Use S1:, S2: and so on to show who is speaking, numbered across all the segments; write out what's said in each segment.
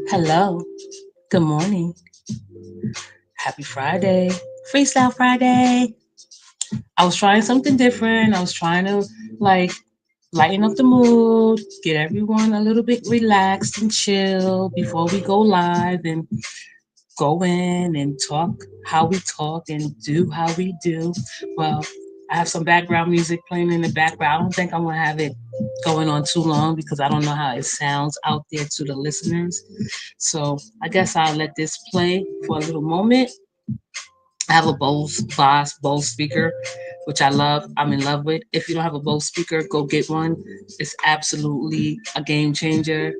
S1: Hello. Good morning. Happy Friday. Freestyle Friday. I was trying something different. I was trying to like lighten up the mood, get everyone a little bit relaxed and chill before we go live and go in and talk how we talk and do how we do. Well, I have some background music playing in the background. I don't think I'm gonna have it going on too long because I don't know how it sounds out there to the listeners. So I guess I'll let this play for a little moment. I have a Bose speaker, which I love. I'm in love with. If you don't have a Bose speaker, go get one. It's absolutely a game changer.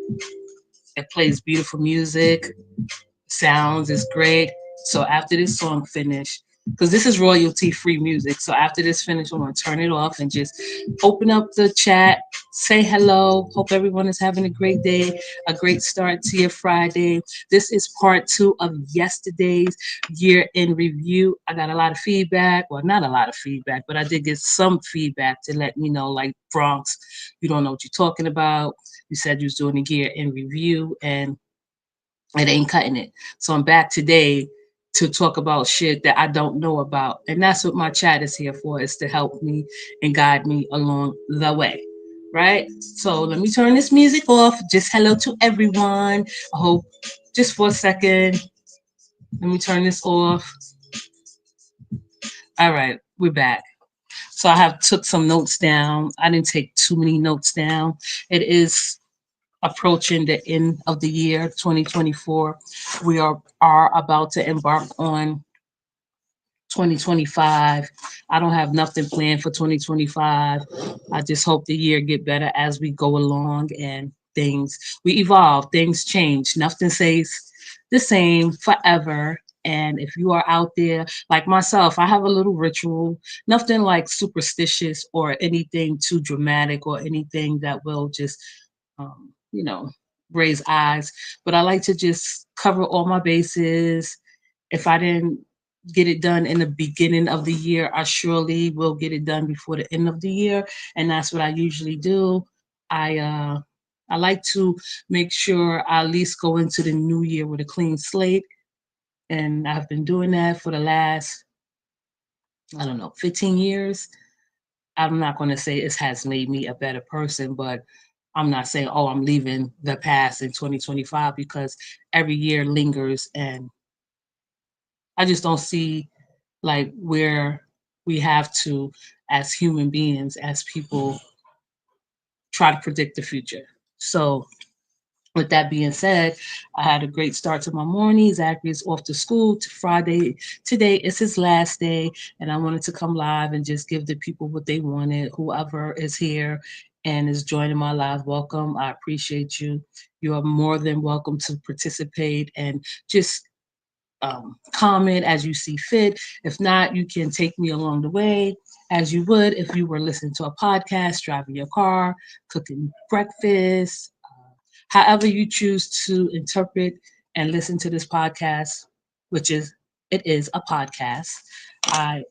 S1: It plays beautiful music. Sounds is great. So after this song finish, because this is royalty free music. So after this finish, I'm gonna turn it off and just open up the chat, say hello. Hope everyone is having a great day, a great start to your Friday. This is part two of yesterday's year in review. I got a lot of feedback. Well, not a lot of feedback, but I did get some feedback to let me know, like Bronx, you don't know what you're talking about. You said you was doing a year in review, and it ain't cutting it. So I'm back today to talk about shit that I don't know about. And that's what my chat is here for, is to help me and guide me along the way. Right? So let me turn this music off. Just hello to everyone. I hope just for a second. Let me turn this off. All right, we're back. So I have took some notes down. I didn't take too many notes down. It is approaching the end of the year 2024. We are about to embark on 2025. I don't have nothing planned for 2025. I just hope the year get better as we go along, and things we evolve, things change. Nothing stays the same forever. And if you are out there like myself, I have a little ritual, nothing like superstitious or anything too dramatic or anything that will just you know, raise eyes. But I like to just cover all my bases. If I didn't get it done in the beginning of the year, I surely will get it done before the end of the year, and that's what I usually do. I like to make sure I at least go into the new year with a clean slate, and I've been doing that for the last, I don't know, 15 years. I'm not going to say it has made me a better person, but I'm not saying, oh, I'm leaving the past in 2025, because every year lingers, and I just don't see like where we have to, as human beings, as people, try to predict the future. So with that being said, I had a great start to my morning. Zachary is off to school to Friday. Today is his last day, and I wanted to come live and just give the people what they wanted. Whoever is here and is joining my live, welcome. I appreciate you. You are more than welcome to participate and just comment as you see fit. If not, you can take me along the way as you would if you were listening to a podcast, driving your car, cooking breakfast, however you choose to interpret and listen to this podcast, which is, it is a podcast. I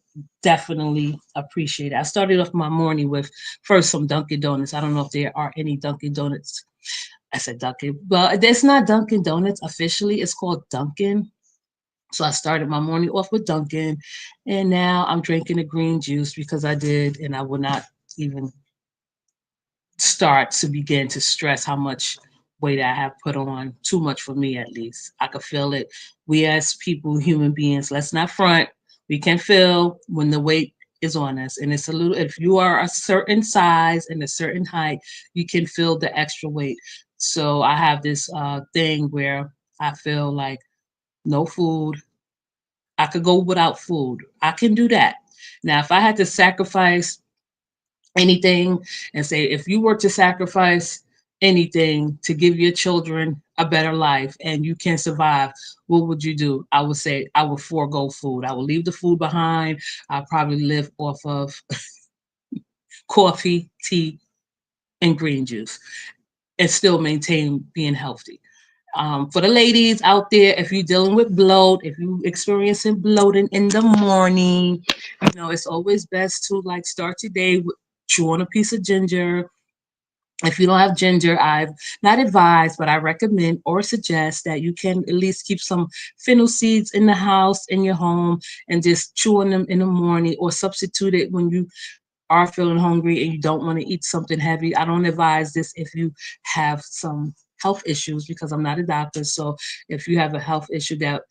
S1: definitely appreciate it. I started off my morning with first some Dunkin' Donuts. I don't know if there are any Dunkin' Donuts. I said Dunkin'. Well, it's not Dunkin' Donuts officially. It's called Dunkin'. So I started my morning off with Dunkin', and now I'm drinking a green juice because I did, and I will not even start to begin to stress how much weight I have put on. Too much for me, at least. I could feel it. We as people, human beings, let's not front. We can feel when the weight is on us. And it's a little, if you are a certain size and a certain height, you can feel the extra weight. So I have this thing where I feel like no food. I could go without food. I can do that. Now, if I had to sacrifice anything and say, if you were to sacrifice anything to give your children a better life and you can survive, what would you do? I would say I would forego food. I would leave the food behind. I'll probably live off of coffee, tea, and green juice and still maintain being healthy. For the ladies out there, if you're dealing with bloat, if you're experiencing bloating in the morning, it's always best to like start your day with chew on a piece of ginger, If you don't have ginger, I've not advised, but I recommend or suggest that you can at least keep some fennel seeds in the house, in your home, and just chew on them in the morning or substitute it when you are feeling hungry and you don't want to eat something heavy. I don't advise this if you have some health issues because I'm not a doctor. So if you have a health issue that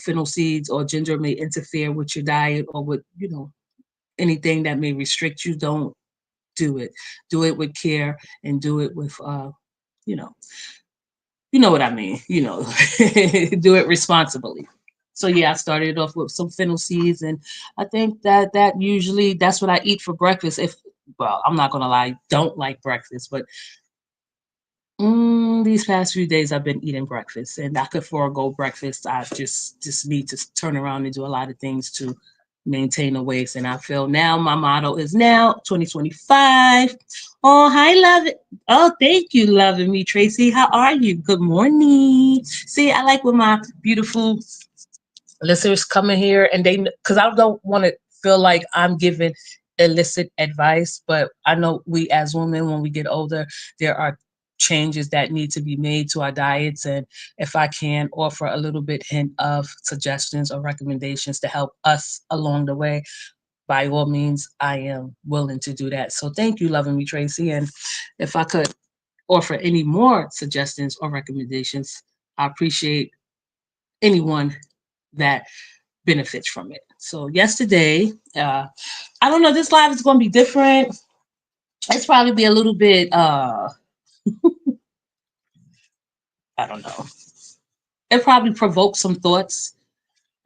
S1: fennel seeds or ginger may interfere with your diet or with, anything that may restrict you, don't do it. Do it with care and do it with you know, you know what I mean, do it responsibly. So yeah, I started off with some fennel seeds, and I think that usually that's what I eat for breakfast. If well, I'm not gonna lie, don't like breakfast, but these past few days I've been eating breakfast, and I could forego breakfast. I just need to turn around and do a lot of things to maintain the weight. And I feel now my motto is now 2025. Oh, hi, love it. Oh, thank you, loving me, Tracy. How are you? Good morning. See, I like when my beautiful listeners come in here and they, because I don't want to feel like I'm giving illicit advice, but I know we as women, when we get older, there are changes that need to be made to our diets. And if I can offer a little bit hint of suggestions or recommendations to help us along the way, by all means, I am willing to do that. So thank you, loving me, Tracy. And if I could offer any more suggestions or recommendations, I appreciate anyone that benefits from it. So yesterday, I don't know, this live is going to be different. It's probably be a little bit, I don't know. It probably provoked some thoughts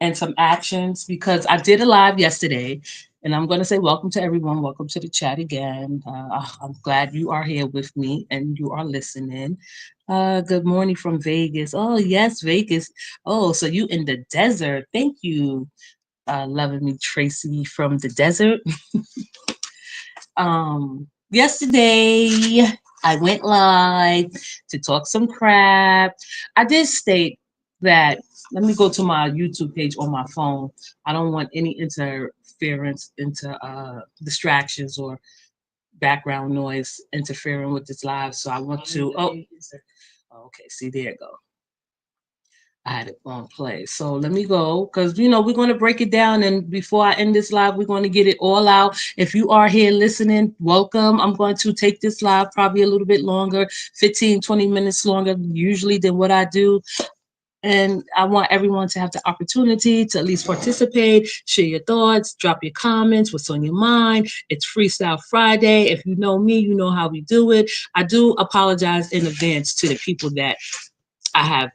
S1: and some actions because I did a live yesterday. And I'm going to say welcome to everyone. Welcome to the chat again. I'm glad you are here with me and you are listening. Good morning from Vegas. Oh, yes, Vegas. Oh, so you in the desert. Thank you, loving me, Tracy from the desert. Yesterday I went live to talk some crap. I did state that, let me go to my YouTube page on my phone. I don't want any interference into distractions or background noise interfering with this live. So I want to okay, see, there you go. I had it on play. So let me go because we're going to break it down. And before I end this live, we're going to get it all out. If you are here listening, welcome. I'm going to take this live probably a little bit longer, 15, 20 minutes longer usually than what I do. And I want everyone to have the opportunity to at least participate, share your thoughts, drop your comments, what's on your mind. It's Freestyle Friday. If you know me, you know how we do it. I do apologize in advance to the people that I have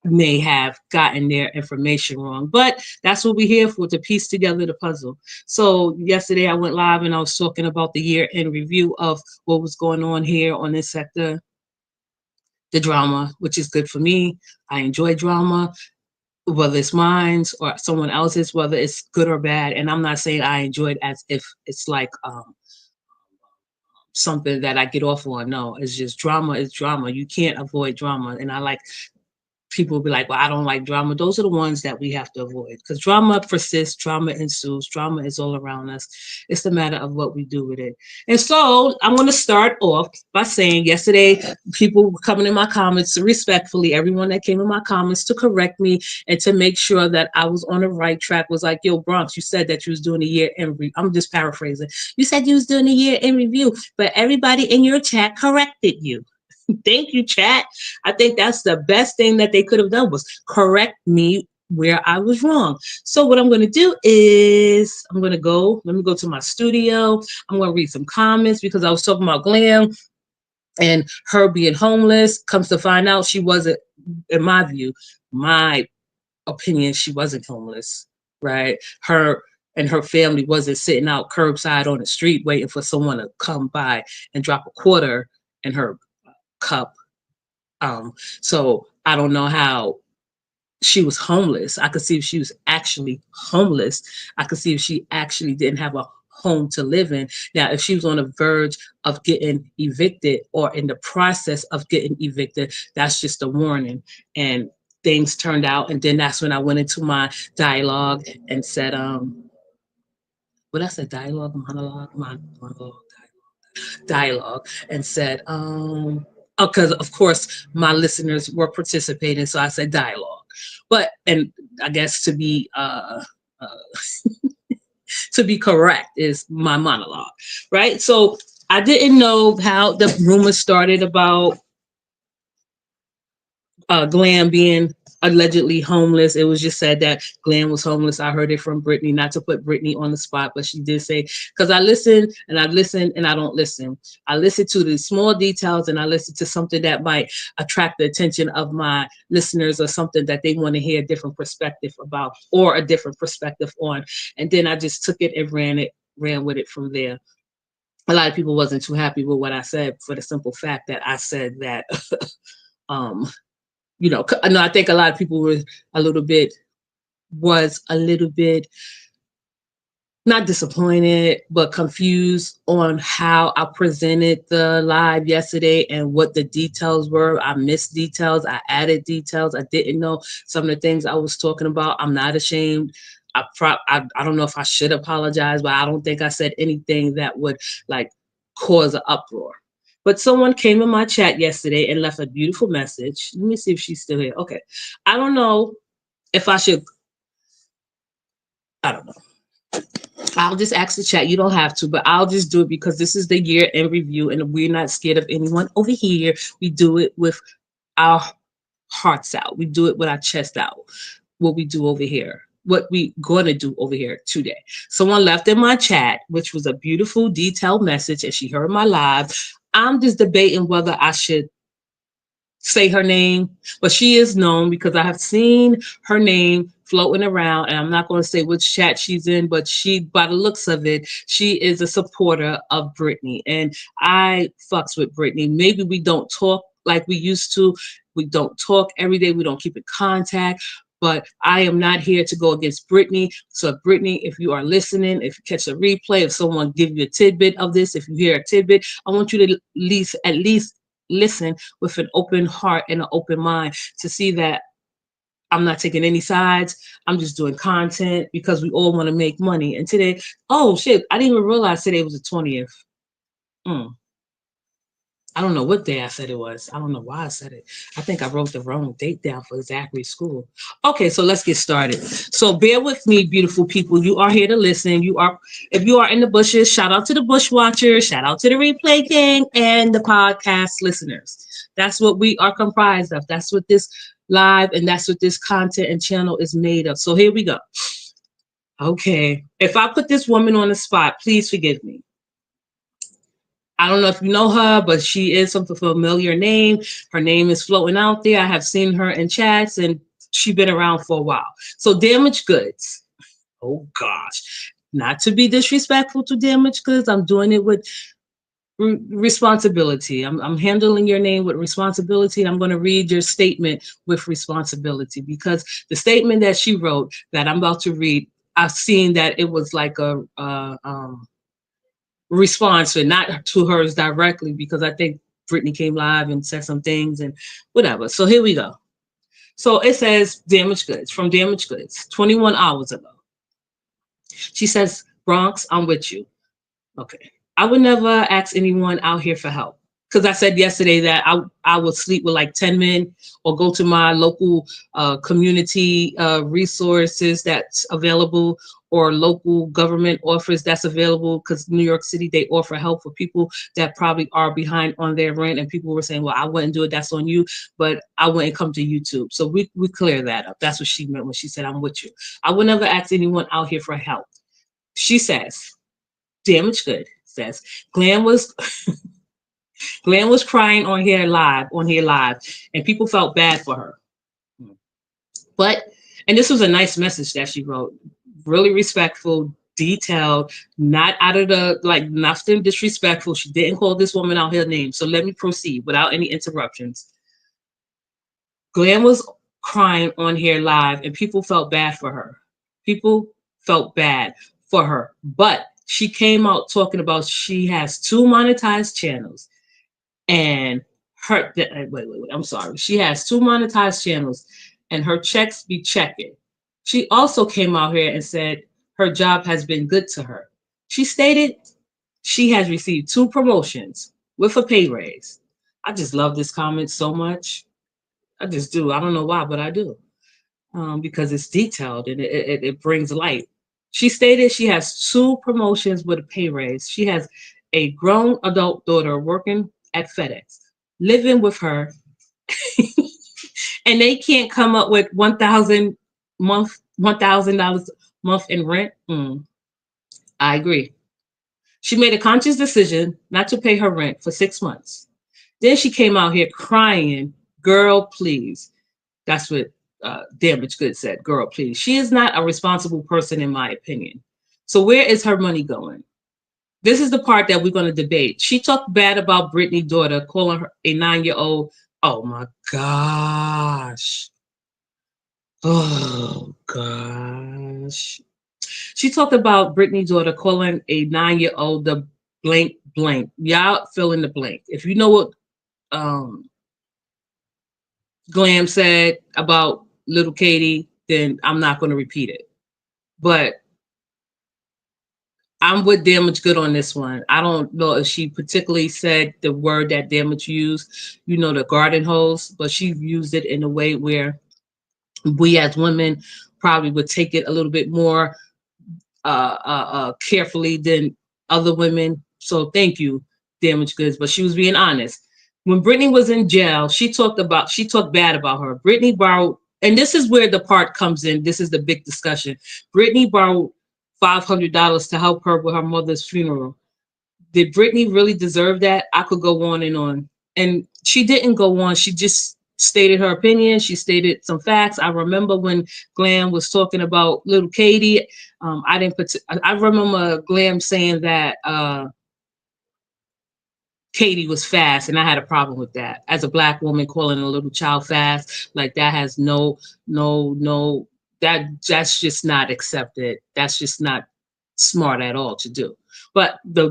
S1: may have gotten their information wrong. But that's what we're here for, to piece together the puzzle. So yesterday I went live and I was talking about the year in review of what was going on here on this sector, the drama, which is good for me. I enjoy drama, whether it's mine or someone else's, whether it's good or bad. And I'm not saying I enjoy it as if it's like something that I get off on. No, it's just drama is drama. You can't avoid drama. And I like people will be like, well, I don't like drama. Those are the ones that we have to avoid because drama persists, drama ensues, drama is all around us. It's a matter of what we do with it. And so I'm going to start off by saying yesterday, people were coming in my comments respectfully, everyone that came in my comments to correct me and to make sure that I was on the right track was like, yo, Bronx, you said that you was doing a year in review. I'm just paraphrasing. You said you was doing a year in review, but everybody in your chat corrected you. Thank you, chat. I think that's the best thing that they could have done was correct me where I was wrong. So what I'm going to do is let me go to my studio. I'm going to read some comments because I was talking about glam and her being homeless. Comes to find out she wasn't, in my view, my opinion, she wasn't homeless, right? Her and her family wasn't sitting out curbside on the street waiting for someone to come by and drop a quarter in her cup. So I don't know how she was homeless. I could see if she was actually homeless. I could see if she actually didn't have a home to live in. Now, if she was on the verge of getting evicted or in the process of getting evicted, that's just a warning. And things turned out. And then that's when I went into my dialogue and said, what I said, dialogue, monologue, my monologue, dialogue. dialogue and said, because of course my listeners were participating, so I said dialogue. But and I guess uh to be correct is my monologue, right? So I didn't know how the rumors started about Glam being allegedly homeless. It was just said that Glam was homeless. I heard it from Britney, not to put Britney on the spot, but she did say, because I listen and I don't listen. I listen to the small details and I listen to something that might attract the attention of my listeners or something that they want to hear a different perspective about or a different perspective on. And then I just took it and ran with it from there. A lot of people wasn't too happy with what I said for the simple fact that I said that um no, I think a lot of people were a little bit was a little bit not disappointed, but confused on how I presented the live yesterday and what the details were. I missed details. I added details. I didn't know some of the things I was talking about. I'm not ashamed. I don't know if I should apologize, but I don't think I said anything that would like cause an uproar. But someone came in my chat yesterday and left a beautiful message. Let me see if she's still here. Okay. I don't know if I should, I don't know. I'll just ask the chat. You don't have to, but I'll just do it because this is the year in review and we're not scared of anyone over here. We do it with our hearts out. We do it with our chest out. What we do over here. What we gonna do over here today. Someone left in my chat, which was a beautiful, detailed message, and she heard my live. I'm just debating whether I should say her name, but she is known because I have seen her name floating around, and I'm not going to say which chat she's in, but she, by the looks of it, she is a supporter of Britney, and I fucks with Britney. Maybe we don't talk like we used to. We don't talk every day. We don't keep in contact. But I am not here to go against Britney. So, Britney, if you are listening, if you catch a replay, if someone give you a tidbit of this, if you hear a tidbit, I want you to at least listen with an open heart and an open mind to see that I'm not taking any sides. I'm just doing content because we all want to make money. And today, oh shit, I didn't even realize today was the 20th. Mm. I don't know what day I said it was. I don't know why I said it. I think I wrote the wrong date down for Zachary's school. Okay, so let's get started. So bear with me, beautiful people. You are here to listen. If you are in the bushes, shout out to the bush watchers, shout out to the replay king and the podcast listeners. That's what we are comprised of. That's what this live and that's what this content and channel is made of. So here we go. Okay. If I put this woman on the spot, please forgive me. I don't know if you know her, but she is some familiar name. Her name is floating out there. I have seen her in chats and she's been around for a while. So damaged goods. Oh gosh. Not to be disrespectful to damaged goods. I'm doing it with responsibility. I'm handling your name with responsibility. I'm going to read your statement with responsibility because the statement that she wrote that I'm about to read, I've seen that it was like a response, and not to hers directly, because I think Britney came live and said some things and whatever. So here we go. So it says damaged goods from damaged goods 21 hours ago. She says, Bronx, I'm with you. Okay. I would never ask anyone out here for help. Because I said yesterday that I would sleep with like 10 men or go to my local community resources that's available or local government offers that's available, because New York City, they offer help for people that probably are behind on their rent. And people were saying, well, I wouldn't do it. That's on you. But I wouldn't come to YouTube. So we clear that up. That's what she meant when she said, I'm with you. I would never ask anyone out here for help. She says, damaged good says, Glenn was Glenn was crying on here live, and people felt bad for her. But and this was a nice message that she wrote, really respectful, detailed, not out of the like nothing disrespectful. She didn't call this woman out her name. So let me proceed without any interruptions. Glenn was crying on here live, and people felt bad for her. People felt bad for her, but she came out talking about she has 2 monetized channels and wait, I'm sorry. She has 2 monetized channels and her checks be checking. She also came out here and said her job has been good to her. She stated She has received 2 promotions with a pay raise. I just love this comment so much. I just do. I don't know why, but I do. Because it's detailed and it brings light. She stated she has 2 promotions with a pay raise. She has a grown adult daughter working at FedEx, living with her, and they can't come up with $1,000 month in rent. I agree. She made a conscious decision not to pay her rent for 6 months. Then she came out here crying, "Girl, please." That's what Damage Goods said. "Girl, please." She is not a responsible person, in my opinion. So where is her money going? This is the part that we're going to debate. She talked bad about Britney's daughter, calling her a 9-year old. Oh my gosh. Oh gosh. She talked about Britney's daughter, calling a 9-year old the blank blank. Y'all fill in the blank. If you know what um, Glam said about little Katie, then I'm not going to repeat it. But I'm with Damage Good on this one. I don't know if she particularly said the word that Damage used, the garden hose, but she used it in a way where we as women probably would take it a little bit more carefully than other women. So thank you, Damage Goods. But she was being honest. When Britney was in jail, she talked bad about her. Britney borrowed, and this is where the part comes in. This is the big discussion. Britney borrowed $500 to help her with her mother's funeral. Did Britney really deserve that? I could go on and on. And she didn't go on. She just stated her opinion. She stated some facts. I remember when Glam was talking about little Katie. I didn't put. I remember Glam saying that Katie was fast, and I had a problem with that. As a black woman calling a little child fast, like that has no. That's just not accepted. That's just not smart at all to do. But the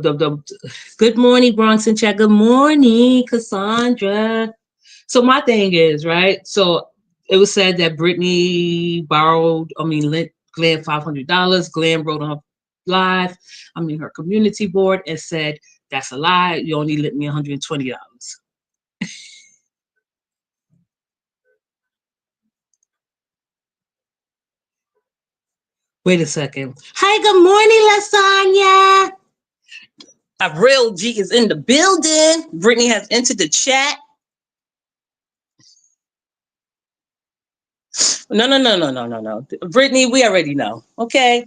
S1: good morning, Bronx and chat. Good morning, Cassandra. So my thing is, right? So it was said that Britney lent Glenn $500. Glenn wrote on her her community board, and said, "That's a lie. You only lent me $120." Wait a second. Hi, good morning, Lasagna. A real G is in the building. Brittany has entered the chat. No. Brittany, we already know. Okay.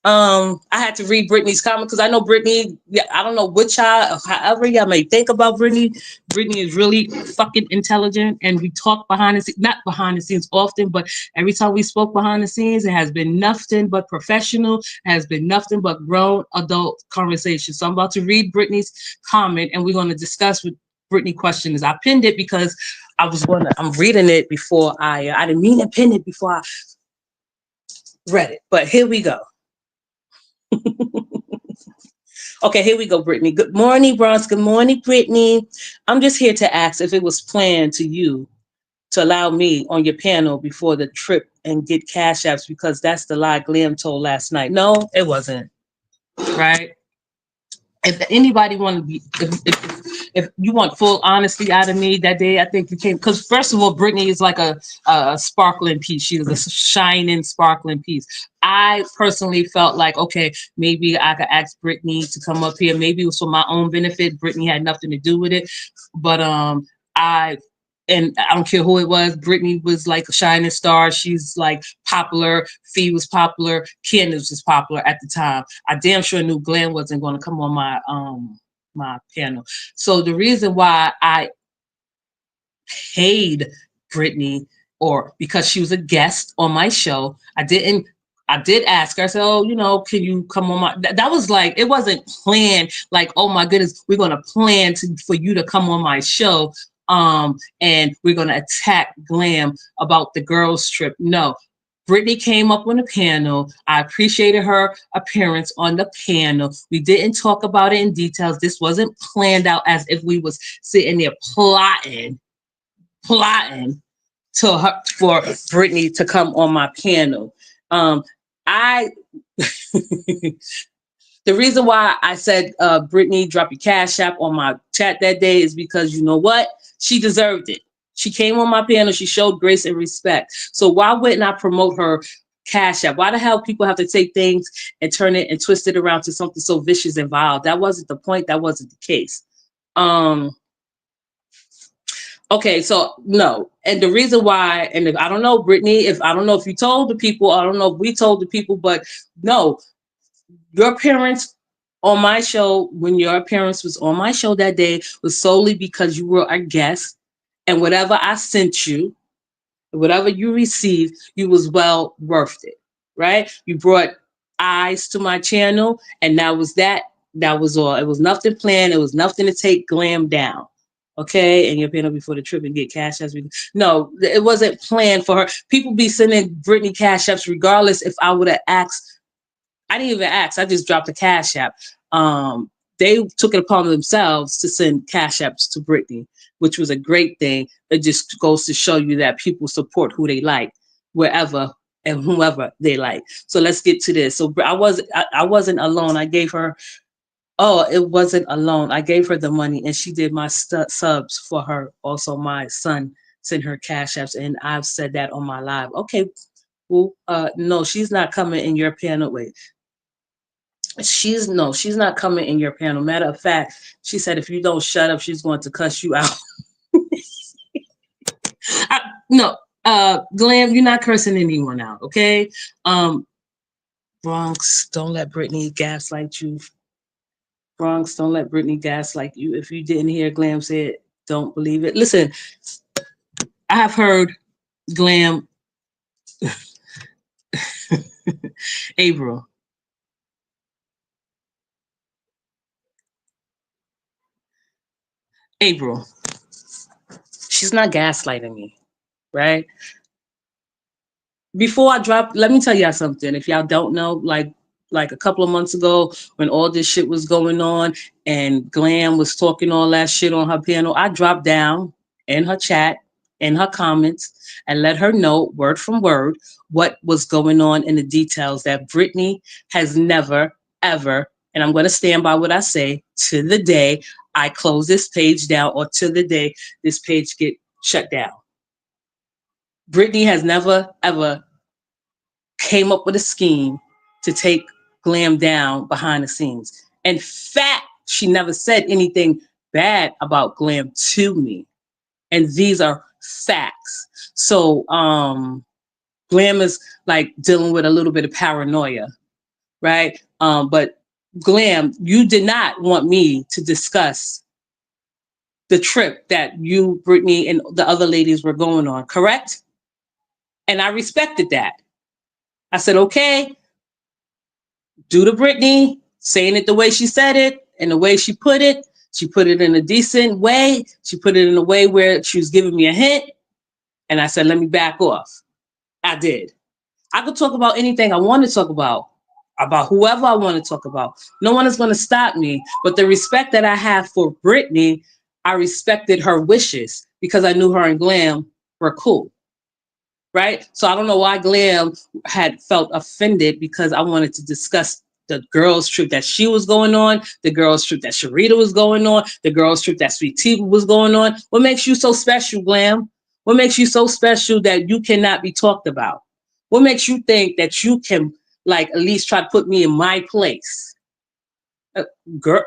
S1: I had to read Brittany's comment because I know Brittany. Yeah, I don't know what y'all, however y'all may think about Brittany. Brittany is really fucking intelligent, and we talk behind the scenes, not behind the scenes often, but every time we spoke behind the scenes, it has been nothing but professional, has been nothing but grown adult conversation. So I'm about to read Brittany's comment, and we're going to discuss what Brittany question is. I pinned it because I'm reading it before I didn't mean to pin it before I read it, but here we go. Okay, here we go, Brittany. Good morning, Bronx. Good morning, Brittany. I'm just here to ask if it was planned to you to allow me on your panel before the trip and get cash apps, because that's the lie Glam told last night. No, it wasn't. Right? If anybody want to be, if you want full honesty out of me that day, I think you came because first of all, Brittany is like a sparkling piece. She was a shining, sparkling piece. I personally felt like, okay, maybe I could ask Brittany to come up here. Maybe it was for my own benefit. Brittany had nothing to do with it, but I and I don't care who it was. Brittany was like a shining star. She's like popular. Fee was popular. Candace was popular at the time. I damn sure knew Glenn wasn't going to come on my panel. So the reason why I paid Brittany, or because she was a guest on my show, I did ask her. I said, "Oh, can you come on my?" That was like, it wasn't planned. Like, oh my goodness, we're gonna plan for you to come on my show, and we're gonna attack Glam about the girls' trip. No, Brittany came up on the panel. I appreciated her appearance on the panel. We didn't talk about it in details. This wasn't planned out as if we was sitting there plotting for Brittany to come on my panel. I The reason why I said, Brittany, drop your cash app on my chat that day is because you know what? She deserved it. She came on my panel. She showed grace and respect. So why wouldn't I promote her cash app? Why the hell people have to take things and turn it and twist it around to something so vicious and vile? That wasn't the point. That wasn't the case. Um, Okay, so no, and the reason why, and if, I don't know, Brittany, if I don't know if you told the people, I don't know if we told the people, but no, your parents on my show, when your parents was on my show that day, was solely because you were a guest, and whatever I sent you, whatever you received, you was well worth it, right? You brought eyes to my channel, and that was that. That was all. It was nothing planned. It was nothing to take glam down. Okay, and you're paying up before the trip and get cash apps. No, it wasn't planned for her. People be sending Brittany cash apps regardless. If I would have asked, I didn't even ask. I just dropped a cash app. They took it upon themselves to send cash apps to Brittany, which was a great thing. It just goes to show you that people support who they like, wherever and whoever they like. So let's get to this. So I wasn't alone. I gave her. Oh, it wasn't alone. I gave her the money, and she did my subs for her. Also, my son sent her cash apps, and I've said that on my live. Okay, well, no, she's not coming in your panel. Wait, she's not coming in your panel. Matter of fact, she said if you don't shut up, she's going to cuss you out. No, Glam, you're not cursing anyone out, okay? Um, Bronx, don't let Brittany gaslight you. Bronx, don't let Brittany gaslight you. If you didn't hear Glam say it, don't believe it. Listen, I have heard Glam, April, April. She's not gaslighting me, right? Before I drop, let me tell y'all something. If y'all don't know, like a couple of months ago when all this shit was going on and Glam was talking all that shit on her panel, I dropped down in her chat, in her comments, and let her know word from word what was going on in the details that Brittany has never, ever, and I'm going to stand by what I say to the day I close this page down or to the day this page get shut down. Brittany has never, ever came up with a scheme to take Glam down behind the scenes. In fact, she never said anything bad about Glam to me. And these are facts. So Glam is like dealing with a little bit of paranoia, right? But Glam, you did not want me to discuss the trip that you, Brittany, and the other ladies were going on, correct? And I respected that. I said, okay, do to Brittany, saying it the way she said it and the way she put it. She put it in a decent way. She put it in a way where she was giving me a hint. And I said, let me back off. I did. I could talk about anything I want to talk about whoever I want to talk about. No one is going to stop me. But the respect that I have for Brittany, I respected her wishes because I knew her and Glam were cool. Right? So I don't know why Glam had felt offended because I wanted to discuss the girls' trip that she was going on, the girls' trip that Sharita was going on, the girls' trip that Sweet Tea was going on. What makes you so special, Glam? What makes you so special that you cannot be talked about? What makes you think that you can, like, at least try to put me in my place? Girl.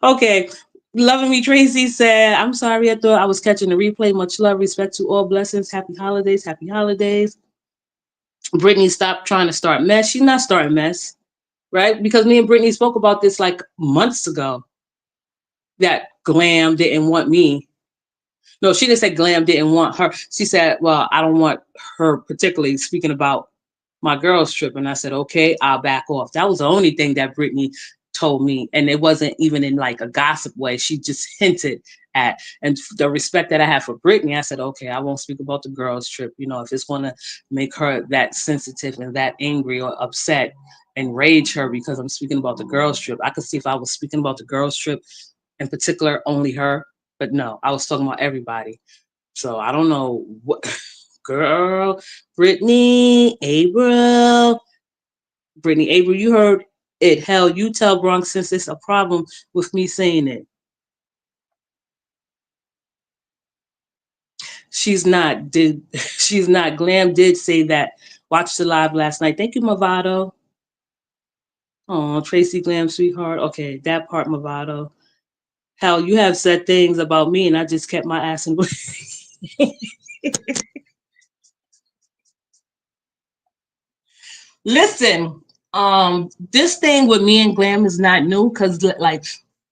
S1: Okay. Loving Me Tracy said, I'm sorry, I thought I was catching the replay. Much love, respect to all blessings. Happy holidays, happy holidays. Brittany, stop trying to start mess. She's not starting mess, right? Because me and Brittany spoke about this like months ago that Glam didn't want me. No, she didn't say Glam didn't want her. She said, well, I don't want her particularly speaking about my girls trip. And I said, okay, I'll back off. That was the only thing that Brittany told me. And it wasn't even in like a gossip way. She just hinted at, and the respect that I have for Brittany, I said, okay, I won't speak about the girls trip. You know, if it's going to make her that sensitive and that angry or upset and rage her because I'm speaking about the girls trip, I could see if I was speaking about the girls trip in particular, only her. But no, I was talking about everybody. So I don't know what. girl, Brittany, April. Brittany, April, you heard it. Hell, you tell Bronx since it's a problem with me saying it. She's not. Did she's not. Glam did say that. Watched the live last night. Thank you, Movado. Oh, Tracy Glam, sweetheart. Okay, that part, Movado. Hell, you have said things about me, and I just kept my ass in. Listen, this thing with me and Glam is not new because like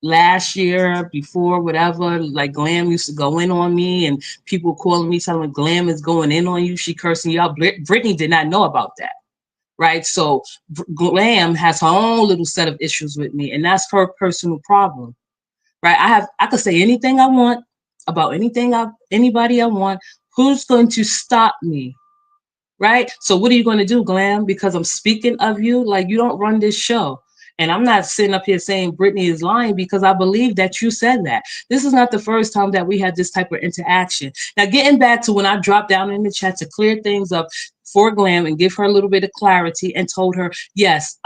S1: last year, before whatever, like Glam used to go in on me, and people calling me telling me Glam is going in on you. She cursing you out. Brittany did not know about that, right? So Glam has her own little set of issues with me, and that's her personal problem, right? I could say anything I want about anybody I want. Who's going to stop me? Right? So what are you going to do, Glam? Because I'm speaking of you, like you don't run this show. And I'm not sitting up here saying Brittany is lying because I believe that you said that. This is not the first time that we had this type of interaction. Now, getting back to when I dropped down in the chat to clear things up for Glam and give her a little bit of clarity and told her, yes,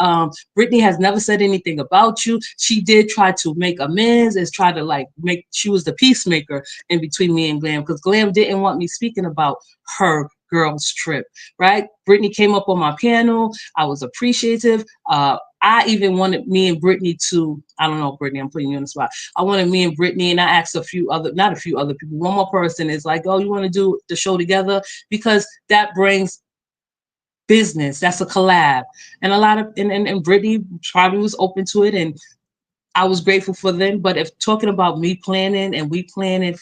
S1: Brittany has never said anything about you. She did try to make amends and try to like she was the peacemaker in between me and Glam because Glam didn't want me speaking about her girls trip, right? Brittany came up on my panel. I was appreciative. I even wanted me and Brittany to, I don't know, Brittany, I'm putting you on the spot. I wanted me and Brittany, and I asked a few other, not a few other people. One more person is like, oh, you want to do the show together? Because that brings business. That's a collab. And a lot of, and Brittany probably was open to it. And I was grateful for them. But if talking about me planning and we planning,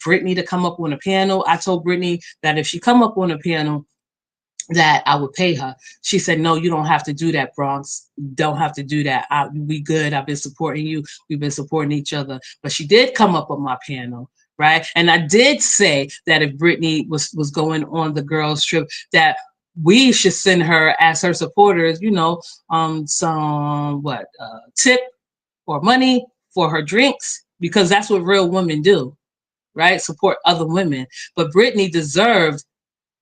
S1: Brittany to come up on a panel, I told Brittany that if she come up on a panel, that I would pay her. She said, no, you don't have to do that, Bronx. Don't have to do that. We good. I've been supporting you. We've been supporting each other. But she did come up on my panel, right? And I did say that if Brittany was going on the girls trip, that we should send her as her supporters, some tip or money for her drinks, because that's what real women do, right? Support other women. But Brittany deserved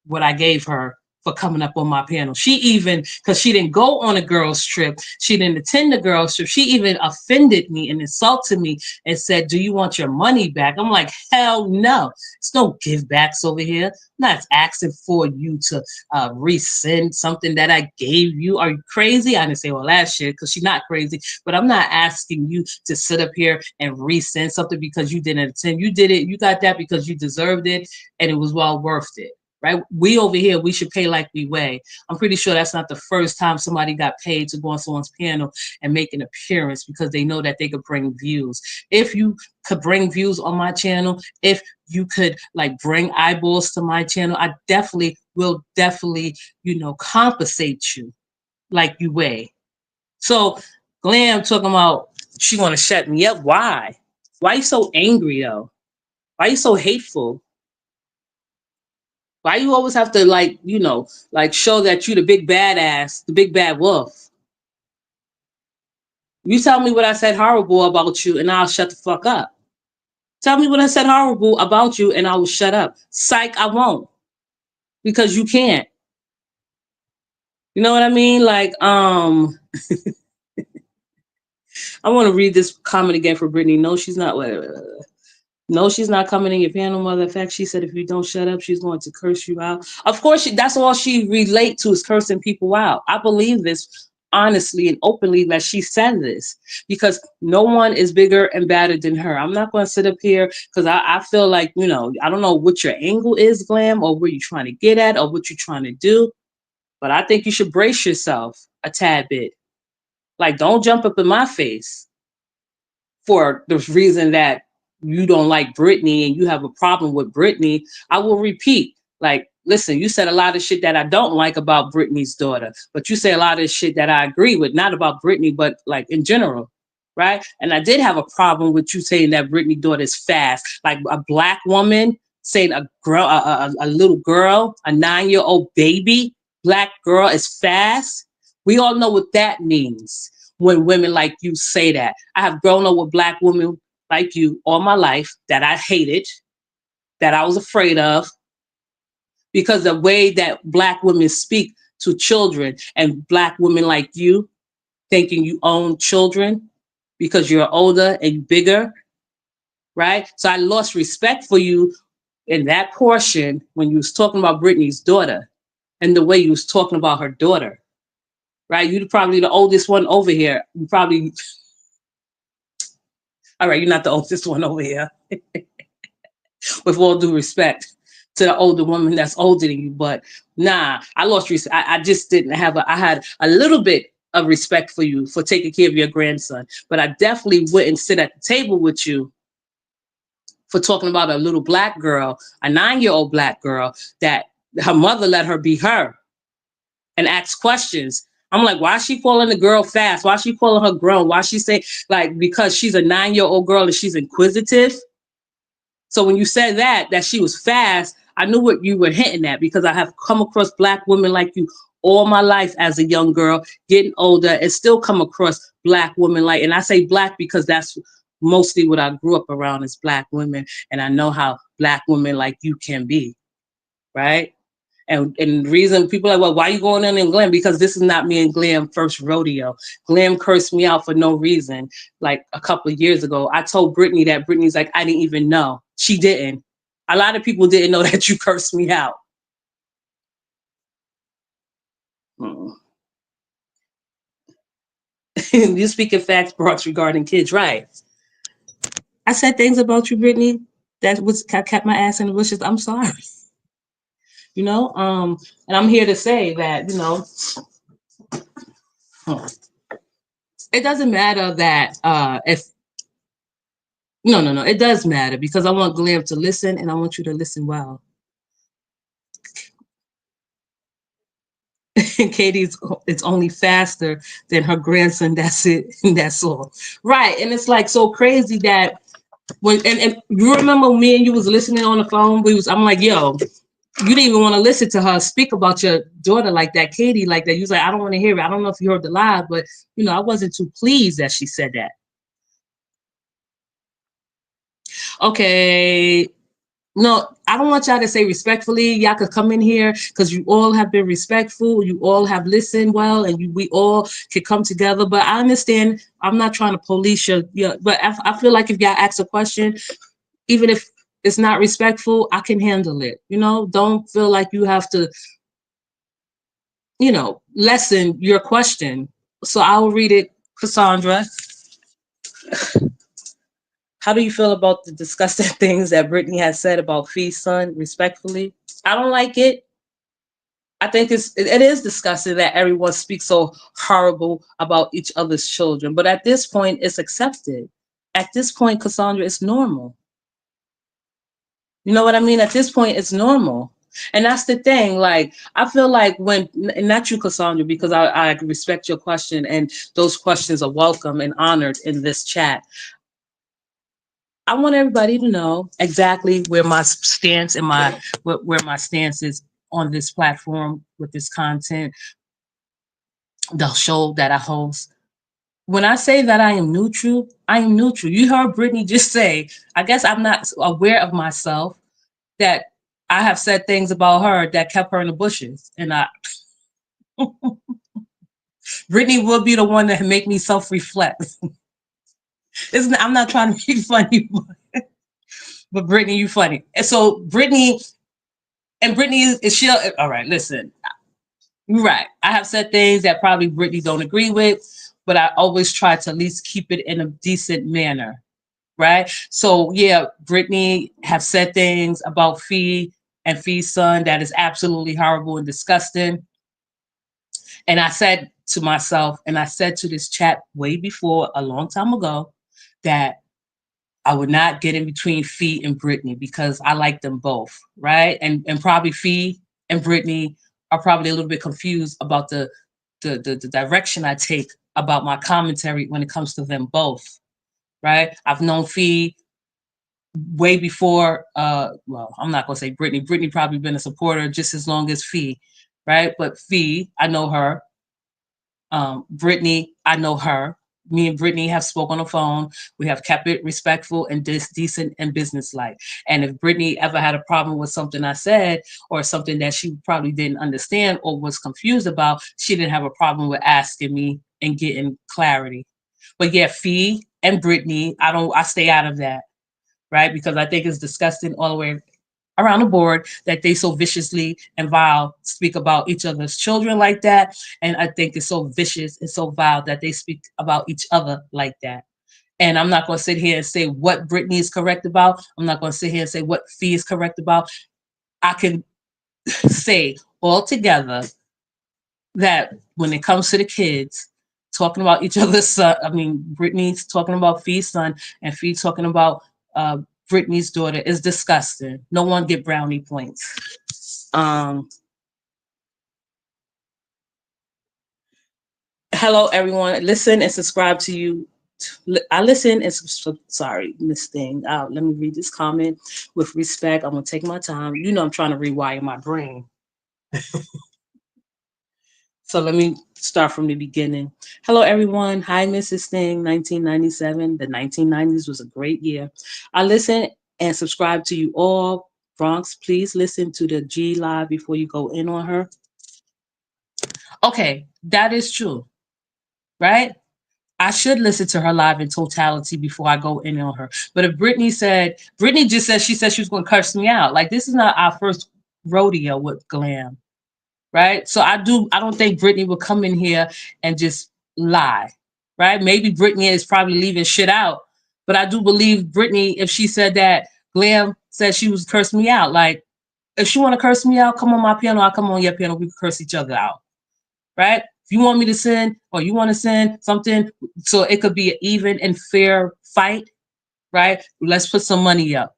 S1: what I gave her for coming up on my panel. She even, because she didn't go on a girls trip, she didn't attend the girls trip, she even offended me and insulted me and said, do you want your money back? I'm like, hell no. It's no give backs over here. I'm not asking for you to resend something that I gave you. Are you crazy? I didn't say all that shit because she's not crazy, but I'm not asking you to sit up here and resend something because you didn't attend. You did it. You got that because you deserved it and it was well worth it. Right? We over here, we should pay like we weigh. I'm pretty sure that's not the first time somebody got paid to go on someone's panel and make an appearance because they know that they could bring views. If you could bring views on my channel, if you could like bring eyeballs to my channel, I definitely will compensate you like you weigh. So Glam talking about she want to shut me up. Why? Why are you so angry though? Why are you so hateful? Why you always have to show that you the big badass, the big bad wolf? You tell me what I said horrible about you and I'll shut the fuck up. Tell me what I said horrible about you and I will shut up. Psych, I won't. Because you can't. You know what I mean? Like, I want to read this comment again for Brittany. No, she's not. No, she's not coming in your panel, mother. In fact, she said if you don't shut up, she's going to curse you out. Of course, that's all she relate to is cursing people out. I believe this honestly and openly that she said this because no one is bigger and badder than her. I'm not going to sit up here because I feel like, I don't know what your angle is, Glam, or where you're trying to get at or what you're trying to do. But I think you should brace yourself a tad bit. Like, don't jump up in my face for the reason that you don't like Britney and you have a problem with Britney. I will repeat, like, listen, you said a lot of shit that I don't like about Britney's daughter, but you say a lot of shit that I agree with, not about Britney, but like in general, right? And I did have a problem with you saying that Britney's daughter is fast, like a black woman saying a girl, a little girl, a 9-year-old baby, black girl is fast. We all know what that means when women like you say that. I have grown up with black women like you all my life that I hated, that I was afraid of, because the way that Black women speak to children and Black women like you thinking you own children because you're older and bigger, right? So I lost respect for you in that portion when you was talking about Britney's daughter and the way you was talking about her daughter, right? You're probably the oldest one over here. You probably, all right, you're not the oldest one over here, with all due respect to the older woman that's older than you. But nah, I lost respect. I just didn't have I had a little bit of respect for you for taking care of your grandson. But I definitely wouldn't sit at the table with you for talking about a little Black girl, a 9-year-old Black girl that her mother let her be her and ask questions. I'm like, why is she calling the girl fast? Why is she calling her grown? Why is she say, like, because she's a 9-year-old girl and she's inquisitive? So when you said that she was fast, I knew what you were hinting at because I have come across Black women like you all my life as a young girl, getting older, and still come across Black women like, and I say Black because that's mostly what I grew up around is Black women, and I know how Black women like you can be, right? And the reason people are like, well, why are you going in Glam? Because this is not me and Glam first rodeo. Glam cursed me out for no reason. Like a couple of years ago, I told Britney that Britney's like, I didn't even know. She didn't. A lot of people didn't know that you cursed me out. Mm. You speaking facts, Brooks, regarding kids, right? I said things about you, Britney, that was kept my ass in the bushes. I'm sorry. You know, and I'm here to say that, you know, it doesn't matter that if no, it does matter because I want Glam to listen and I want you to listen well. And Katie's it's only faster than her grandson. That's it. And that's all. Right. And it's like so crazy that when and you remember me and you was listening on the phone, I'm like, yo, you didn't even want to listen to her speak about your daughter like that, Katie, like that. You was like, I don't want to hear it. I don't know if you heard the live, but you know, I wasn't too pleased that she said that. Okay. No, I don't want y'all to say respectfully. Y'all could come in here because you all have been respectful. You all have listened well, and we all could come together. But I understand. I'm not trying to police you. Yeah, but I feel like if y'all ask a question, even if it's not respectful, I can handle it. You know, don't feel like you have to, you know, lessen your question. So I will read it, Cassandra. How do you feel about the disgusting things that Britney has said about Fee's son, respectfully? I don't like it. I think it is disgusting that everyone speaks so horrible about each other's children. But at this point, it's accepted. At this point, Cassandra, it's normal. You know what I mean? At this point, it's normal. And that's the thing. Like, I feel like when, and not you, Cassandra, because I respect your question, and those questions are welcome and honored in this chat. I want everybody to know exactly where my stance and where my stance is on this platform with this content, the show that I host. When I say that I am neutral, I am neutral. You heard Britney just say, I guess I'm not aware of myself that I have said things about her that kept her in the bushes. And Britney will be the one that make me self-reflect. I'm not trying to be funny, but Britney, you funny. And so Britney is she all right, listen. You're right. I have said things that probably Britney don't agree with, but I always try to at least keep it in a decent manner. Right. So yeah, Britney have said things about Fee and Fee's son that is absolutely horrible and disgusting. And I said to myself, and I said to this chat way before, a long time ago, that I would not get in between Fee and Britney because I like them both, right? And probably Fee and Britney are probably a little bit confused about the direction I take about my commentary when it comes to them both, right? I've known Fee way before, well, I'm not gonna say Britney. Britney probably been a supporter just as long as Fee, right? But Fee, I know her. Britney, I know her. Me and Brittany have spoke on the phone. We have kept it respectful and decent and businesslike. And if Brittany ever had a problem with something I said or something that she probably didn't understand or was confused about, she didn't have a problem with asking me and getting clarity. But yeah, Fee and Brittany, I stay out of that, right? Because I think it's disgusting all the way around the board that they so viciously and vile speak about each other's children like that. And I think it's so vicious and so vile that they speak about each other like that. And I'm not going to sit here and say what Brittany is correct about. I'm not going to sit here and say what Fee is correct about. I can say all together that when it comes to the kids, talking about each other's son, I mean, Brittany's talking about Fee's son and Fee talking about Brittany's daughter is disgusting. No one get brownie points. Hello, everyone. Listen and subscribe to you. I listen and sorry, Miss Thing. Let me read this comment with respect. I'm gonna take my time. You know, I'm trying to rewire my brain. So let me start from the beginning. Hello, everyone. Hi, Mrs. Thing. 1997. The 1990s was a great year. I listen and subscribe to you all. Bronx, please listen to the G Live before you go in on her. Okay, that is true, right? I should listen to her live in totality before I go in on her. But if Brittany just said she said she was going to curse me out. Like, this is not our first rodeo with Glam, right? So I don't think Brittany will come in here and just lie, right? Maybe Brittany is probably leaving shit out, but I do believe Brittany, if she said that Glam said she was cursing me out, like, if she want to curse me out, come on my piano, I'll come on your piano, we can curse each other out, right? If you want me to send or you want to send something so it could be an even and fair fight, right? Let's put some money up.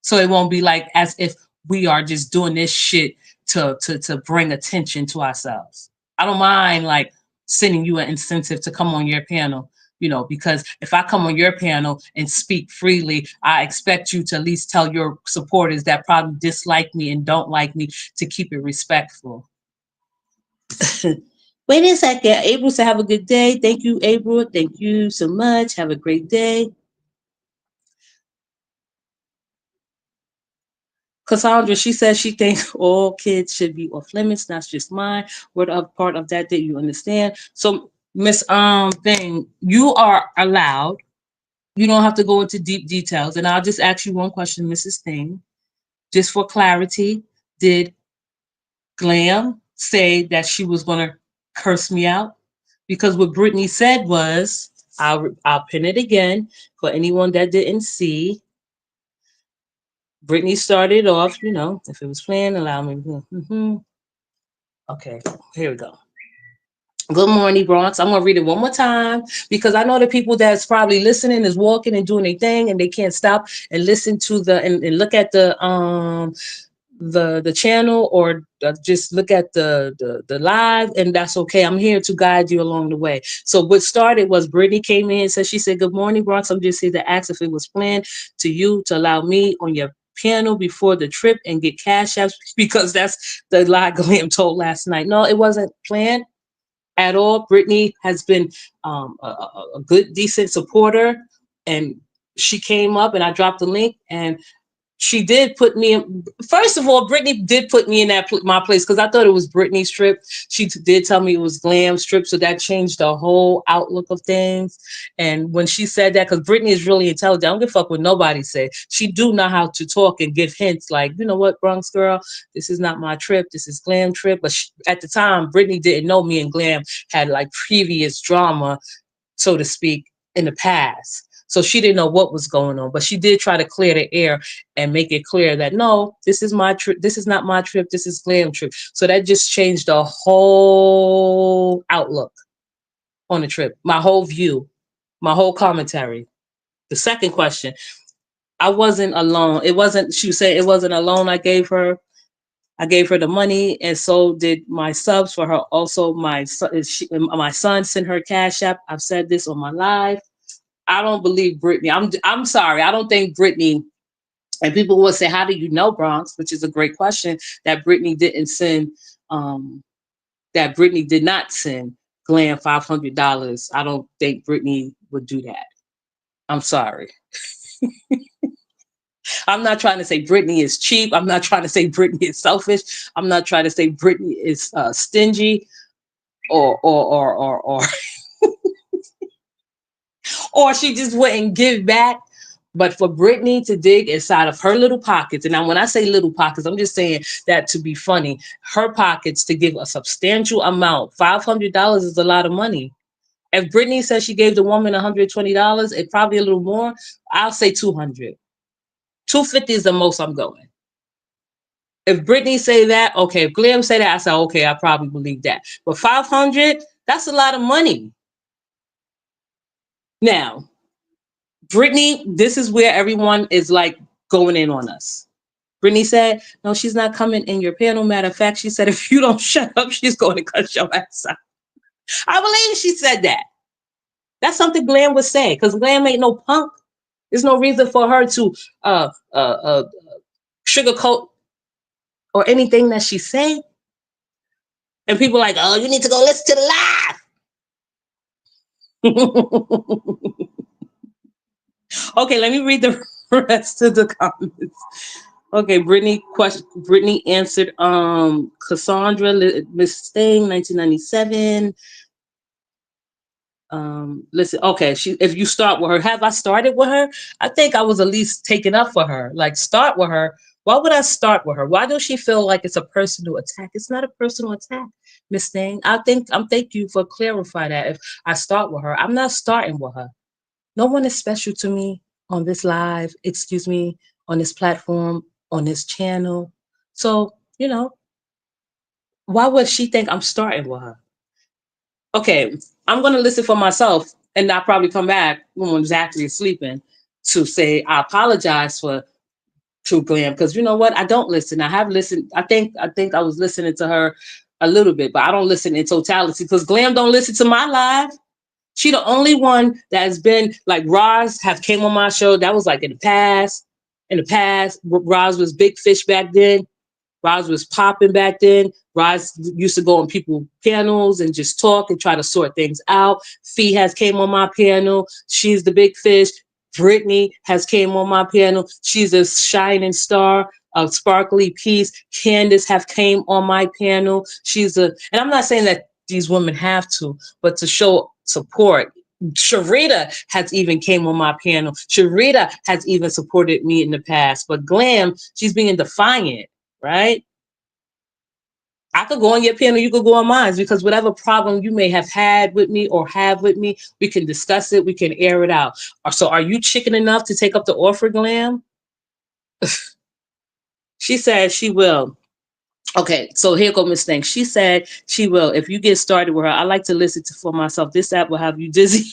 S1: So it won't be like as if we are just doing this shit to bring attention to ourselves. I don't mind like sending you an incentive to come on your panel, you know, because if I come on your panel and speak freely, I expect you to at least tell your supporters that probably dislike me and don't like me to keep it respectful. Wait a second. April said, have a good day. Thank you, April. Thank you so much. Have a great day. Cassandra, she says she thinks all kids should be off limits. That's just mine. What other part of that did you understand? So, Miss Thing, you are allowed. You don't have to go into deep details. And I'll just ask you one question, Mrs. Thing. Just for clarity, did Glam say that she was gonna curse me out? Because what Brittany said was, I'll pin it again for anyone that didn't see. Brittany started off, you know, if it was planned, allow me. Mm-hmm. Okay, here we go. Good morning, Bronx. I'm gonna read it one more time because I know the people that's probably listening is walking and doing their thing and they can't stop and listen to and look at the channel or just look at the live, and that's okay. I'm here to guide you along the way. So what started was Brittany came in and said, she said, good morning, Bronx. I'm just here to ask if it was planned to you to allow me on your piano before the trip and get cash apps because that's the lie Glam told last night. No, it wasn't planned at all. Brittany has been a good, decent supporter, and she came up and I dropped the link and she did put me in. First of all, Brittany did put me in my place because I thought it was Brittany's trip. She did tell me it was Glam's trip, so that changed the whole outlook of things. And when she said that, because Brittany is really intelligent, I don't give a fuck what nobody say. She do know how to talk and give hints, like, you know what, Bronx girl, this is not my trip. This is Glam trip. But at the time, Brittany didn't know me and Glam had like previous drama, so to speak, in the past. So she didn't know what was going on, but she did try to clear the air and make it clear that no, this is my trip. This is not my trip. This is Glam trip. So that just changed the whole outlook on the trip, my whole view, my whole commentary. The second question, I wasn't alone. It wasn't, she was saying it wasn't alone. I gave her the money, and so did my subs for her. Also, my son sent her cash app. I've said this on my live. I don't believe Brittany. I'm sorry. I don't think Brittany. And people will say, "How do you know, Bronx?" Which is a great question. That Brittany didn't send. That Brittany did not send Glam $500. I don't think Britney would do that. I'm sorry. I'm not trying to say Britney is cheap. I'm not trying to say Britney is selfish. I'm not trying to say Britney is stingy or or she just wouldn't give back. But for Britney to dig inside of her little pockets, and now when I say little pockets, I'm just saying that to be funny, her pockets to give a substantial amount. $500 is a lot of money. If Britney says she gave the woman $120, it probably a little more. I'll say 200. 250 is the most I'm going. If Britney say that, okay. If Glam say that, I say okay. I probably believe that. But 500, that's a lot of money. Now, Britney, this is where everyone is like going in on us. Britney said, no, she's not coming in your panel. Matter of fact, she said, if you don't shut up, she's going to cut your ass out. I believe she said that. That's something Glam would say because Glam ain't no punk. There's no reason for her to sugarcoat or anything that she say. And people are like, oh, you need to go listen to the live. Okay, let me read the rest of the comments. Okay, Brittany answered Cassandra Miss Sting 1997. Listen, okay, if you start with her, have I started with her? I think I was at least taken up for her. Like start with her. Why would I start with her? Why does she feel like it's a personal attack? It's not a personal attack, Miss Thing. Thank you for clarifying that. If I start with her, I'm not starting with her. No one is special to me on this live, excuse me, on this platform, on this channel. So, why would she think I'm starting with her? Okay, I'm gonna listen for myself and I'll probably come back when Zachary is sleeping to say I apologize for True Glam because you know what? I don't listen. I have listened. I think I was listening to her a little bit, but I don't listen in totality because Glam don't listen to my live. She the only one that has been like Roz have came on my show. That was like in the past. In the past, Roz was big fish back then. Roz was popping back then. Roz used to go on people panels and just talk and try to sort things out. Fee has came on my panel. She's the big fish. Britney has came on my panel. She's a shining star, a sparkly piece. Candace have came on my panel. And I'm not saying that these women have to, but to show support. Sharita has even came on my panel. Sharita has even supported me in the past. But Glam, she's being defiant, right? I could go on your panel, you could go on mine because whatever problem you may have had with me or have with me, we can discuss it, we can air it out. So are you chicken enough to take up the offer, Glam? She said she will. Okay, so here go Miss Thing. She said she will. If you get started with her, I like to listen to for myself. This app will have you dizzy.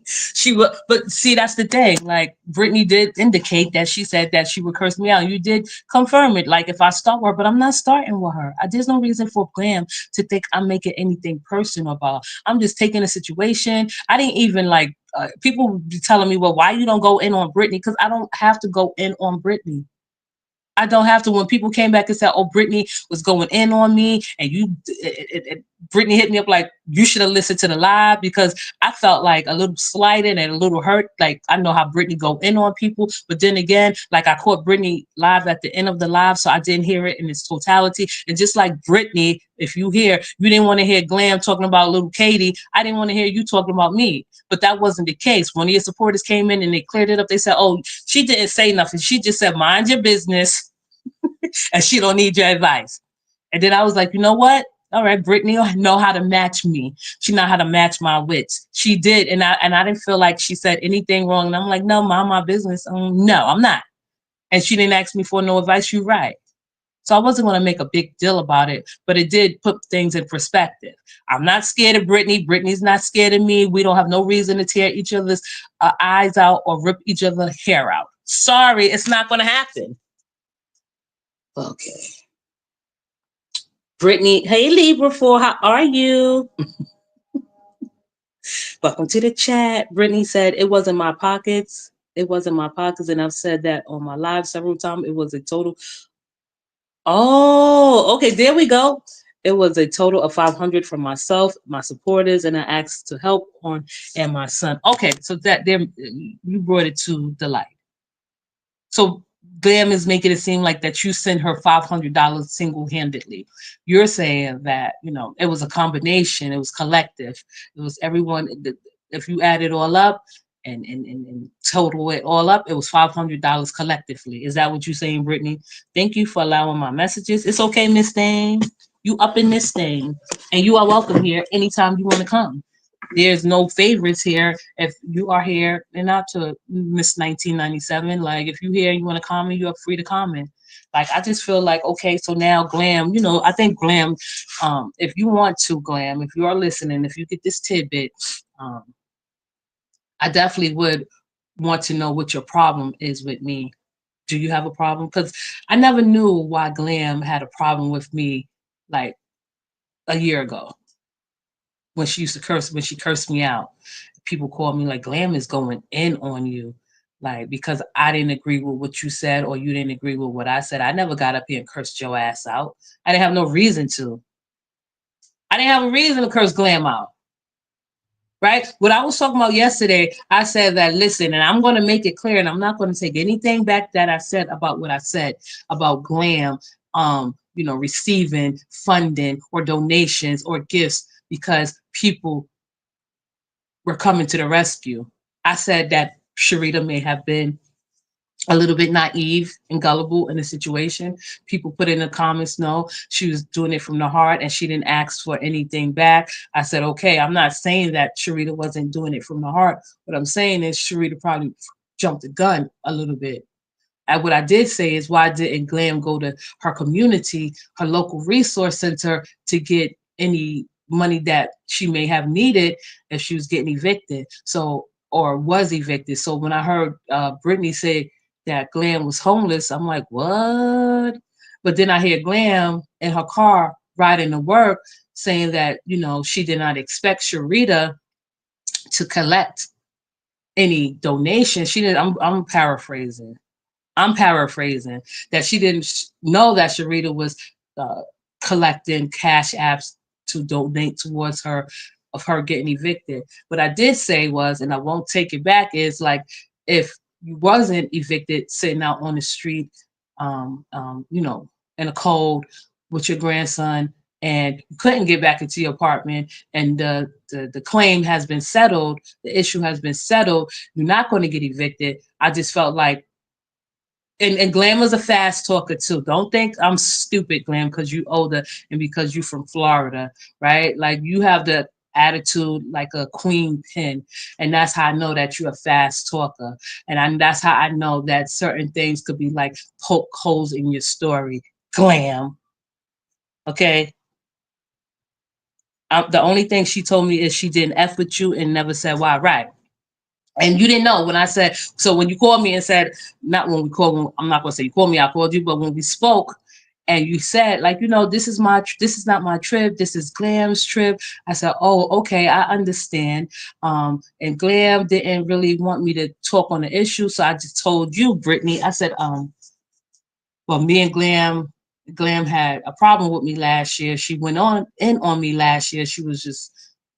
S1: She will, but see, that's the thing. Like Brittany did indicate that she said that she would curse me out. You did confirm it. Like if I start with her, but I'm not starting with her. There's no reason for Glam to think I'm making anything personal about. I'm just taking a situation. I didn't even like. People be telling me, well, why you don't go in on Brittany? Because I don't have to go in on Brittany. I don't have to. When people came back and said, "Oh, Brittany was going in on me," and Brittany hit me up like, "You should have listened to the live," because I felt like a little slighted and a little hurt. Like I know how Brittany go in on people, but then again, like I caught Brittany live at the end of the live, so I didn't hear it in its totality. And just like Brittany, if you didn't want to hear Glam talking about little Katie. I didn't want to hear you talking about me. But that wasn't the case. One of your supporters came in and they cleared it up. They said, "Oh, she didn't say nothing. She just said, mind your business." And she don't need your advice. And then I was like, you know what? All right, Brittany know how to match me. She know how to match my wits. She did, and I didn't feel like she said anything wrong. And I'm like, no, mind my business. No, I'm not. And she didn't ask me for no advice. You're right. So I wasn't going to make a big deal about it, but it did put things in perspective. I'm not scared of Brittany. Brittany's not scared of me. We don't have no reason to tear each other's eyes out or rip each other's hair out. Sorry, it's not going to happen. Okay. Brittany, hey Libra 4, how are you? Welcome to the chat. Brittany said it wasn't my pockets. It wasn't my pockets, and I've said that on my live several times. It was a total. Oh, okay, there we go. It was a total of 500 from myself, my supporters, and I asked to help on and my son. Okay, so that there you brought it to the light. So Glam is making it seem like that you sent her $500 single handedly. You're saying that it was a combination, it was collective, it was everyone. If you add it all up and total it all up, it was $500 collectively. Is that what you're saying, Brittany? Thank you for allowing my messages. It's okay, Miss Thing. You up in this thing, and you are welcome here anytime you want to come. There's no favorites here. If you are here, and not to Miss 1997, like if you here and you want to comment, you are free to comment. Like I just feel like okay, so now Glam, I think Glam, if you want to Glam, if you are listening, if you get this tidbit, um, I definitely would want to know what your problem is with me. Do you have a problem? Because I never knew why Glam had a problem with me like a year ago when she used to curse when she cursed me out. People called me like Glam is going in on you. Like because I didn't agree with what you said or you didn't agree with what I said. I never got up here and cursed your ass out. I didn't have no reason to. I didn't have a reason to curse Glam out. Right? What I was talking about yesterday, I said that listen, and I'm going to make it clear, and I'm not going to take anything back that I said about what I said about Glam, receiving funding or donations or gifts because people were coming to the rescue. I said that Sharita may have been a little bit naive and gullible in the situation. People put in the comments, no, she was doing it from the heart and she didn't ask for anything back. I said, okay, I'm not saying that Sharita wasn't doing it from the heart. What I'm saying is Sharita probably jumped the gun a little bit. And what I did say is why didn't Glam go to her community, her local resource center to get any money that she may have needed if she was getting evicted. So or was evicted. So when I heard Britney say that Glam was homeless, I'm like, what? But then I hear Glam in her car riding to work saying that, she did not expect Sharita to collect any donation. She didn't, I'm paraphrasing that she didn't know that Sharita was uh, collecting cash apps to donate towards her of her getting evicted. What I did say was, and I won't take it back, is like if you wasn't evicted, sitting out on the street, in a cold with your grandson, and you couldn't get back into your apartment, and the claim has been settled, the issue has been settled, you're not going to get evicted. I just felt like and Glamour's a fast talker too. Don't think I'm stupid, Glam, because you older and because you from Florida, right? Like you have the attitude like a queen pin, and that's how I know that you're a fast talker, and that's how I know that certain things could be like poke holes in your story, Glam. Okay, the only thing she told me is she didn't f with you and never said why, right? And you didn't know when I said, so when you called me and said, not when we called, I'm not going to say you called me, I called you, but when we spoke and you said, like, this is not my trip. This is Glam's trip. I said, oh, okay, I understand. And Glam didn't really want me to talk on the issue. So I just told you, Brittany, I said, well, me and Glam had a problem with me last year. She went on me last year. She was just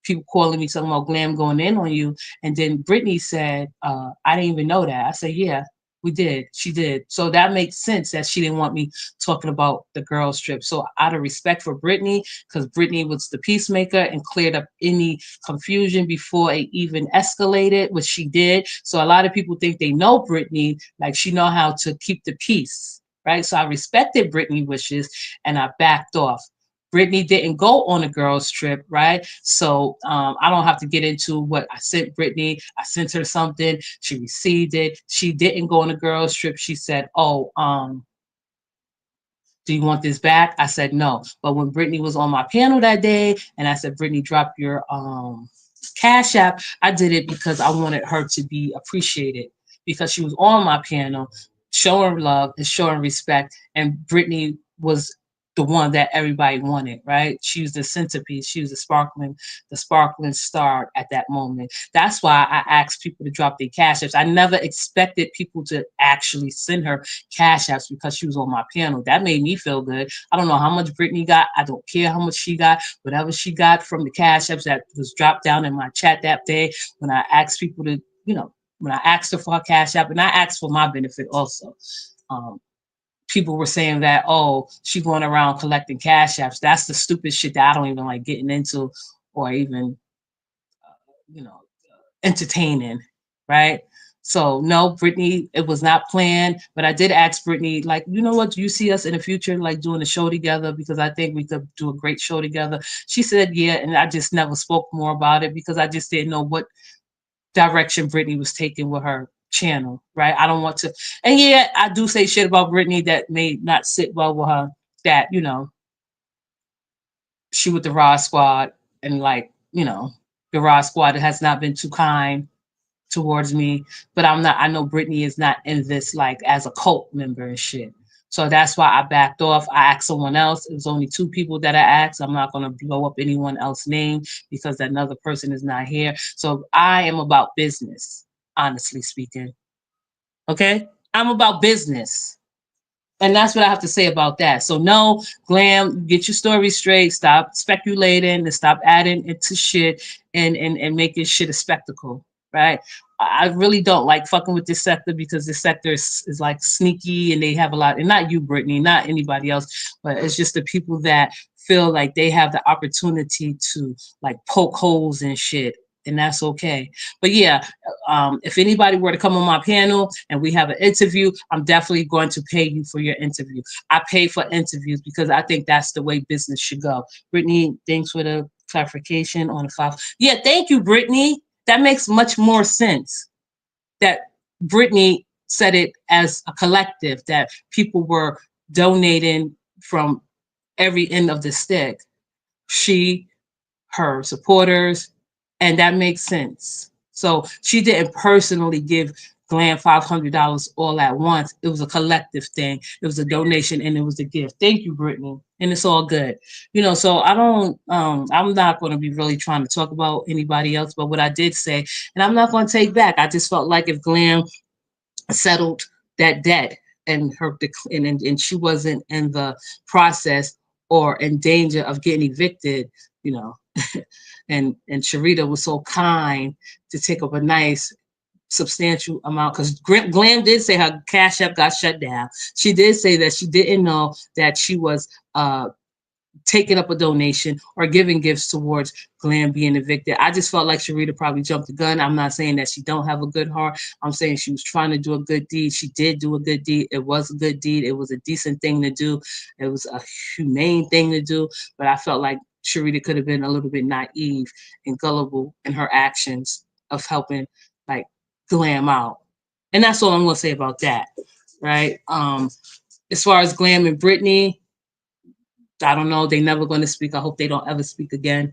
S1: people calling me talking about Glam going in on you. And then Brittany said, I didn't even know that. I said, yeah, we did. She did. So that makes sense that she didn't want me talking about the girls trip. So out of respect for Brittany, because Brittany was the peacemaker and cleared up any confusion before it even escalated, which she did. So a lot of people think they know Brittany, like she know how to keep the peace. Right. So I respected Brittany wishes and I backed off. Brittany didn't go on a girls trip, right? So I don't have to get into what I sent Brittany. I sent her something. She received it. She didn't go on a girls trip. She said, "Oh, do you want this back?" I said no. But when Brittany was on my panel that day, and I said, "Brittany, drop your Cash App," I did it because I wanted her to be appreciated because she was on my panel, showing love and showing respect, and Brittany was the one that everybody wanted, right? She was the centerpiece. She was the sparkling star at that moment. That's why I asked people to drop their cash apps. I never expected people to actually send her cash apps because she was on my panel. That made me feel good. I don't know how much Brittany got. I don't care how much she got. Whatever she got from the cash apps that was dropped down in my chat that day when I asked people to, when I asked her for her cash app, and I asked for my benefit also. Um, People were saying that, oh, she going around collecting cash apps. That's the stupid shit that I don't even like getting into or even, you know, entertaining, right? So no, Brittany, it was not planned, but I did ask Brittany, like, you know what, do you see us in the future, like doing a show together? Because I think we could do a great show together. She said, yeah, and I just never spoke more about it because I just didn't know what direction Brittany was taking with her channel, right? I don't want to, and yeah, I do say shit about Brittany that may not sit well with her. That she with the Raw Squad, and like the Raw Squad has not been too kind towards me. But I'm not. I know Brittany is not in this like as a cult member and shit. So that's why I backed off. I asked someone else. It was only two people that I asked. I'm not going to blow up anyone else's name because another person is not here. So I am about business, honestly speaking. Okay? I'm about business. And that's what I have to say about that. So no, Glam, get your story straight. Stop speculating and stop adding into shit and making shit a spectacle, right? I really don't like fucking with this sector because this sector is like sneaky and they have a lot, and not you, Brittany, not anybody else, but it's just the people that feel like they have the opportunity to like poke holes and shit. And that's okay. But yeah, if anybody were to come on my panel and we have an interview, I'm definitely going to pay you for your interview. I pay for interviews because I think that's the way business should go. Brittany, thanks for the clarification on the file. Yeah, thank you, Brittany. That makes much more sense. That Brittany said it as a collective, that people were donating from every end of the stick. She, her supporters, and that makes sense. So she didn't personally give Glam $500 all at once. It was a collective thing. It was a donation and it was a gift. Thank you, Brittany. And it's all good. So I don't I'm not gonna be really trying to talk about anybody else, but what I did say, and I'm not gonna take back. I just felt like if Glam settled that debt and and she wasn't in the process or in danger of getting evicted, you know, and Sharita was so kind to take up a nice substantial amount because Glam did say her cash app got shut down. She did say that she didn't know that she was taking up a donation or giving gifts towards Glam being evicted. I just felt like Sharita probably jumped the gun. I'm not saying that she don't have a good heart. I'm saying she was trying to do a good deed. She did do a good deed. It was a good deed. It was a decent thing to do. It was a humane thing to do. But I felt like Sharita could have been a little bit naive and gullible in her actions of helping like Glam out. And that's all I'm gonna say about that. Right. As far as Glam and Britney, I don't know. They never going to speak. I hope they don't ever speak again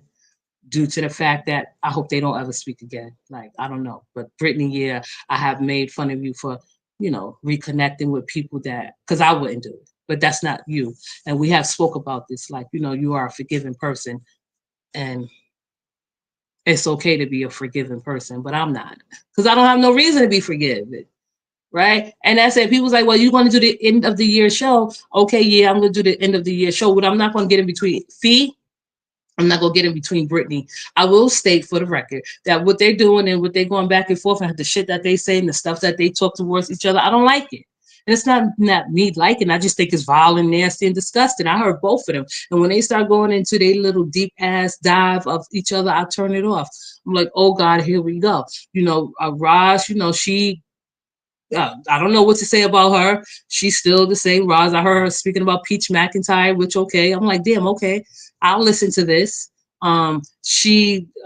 S1: due to the fact that I hope they don't ever speak again. Like, I don't know. But Brittany, yeah, I have made fun of you for, reconnecting with people that, because I wouldn't do it. But that's not you. And we have spoke about this. Like, you are a forgiving person. And it's okay to be a forgiving person, but I'm not. Because I don't have no reason to be forgiven. Right. And that's it. People's like, well, you want to do the end of the year show. Okay, yeah, I'm going to do the end of the year show. But I'm not going to get in between Fee. I'm not going to get in between Britney. I will state for the record that what they're doing and what they're going back and forth and the shit that they say and the stuff that they talk towards each other, I don't like it. And it's not me liking. I just think it's vile and nasty and disgusting. I heard both of them. And when they start going into their little deep ass dive of each other, I turn it off. I'm like, oh God, here we go. Raj, she I don't know what to say about her. She's still the same Roz. I heard her speaking about Peach McIntyre, which okay. I'm like, damn, okay. I'll listen to this. Her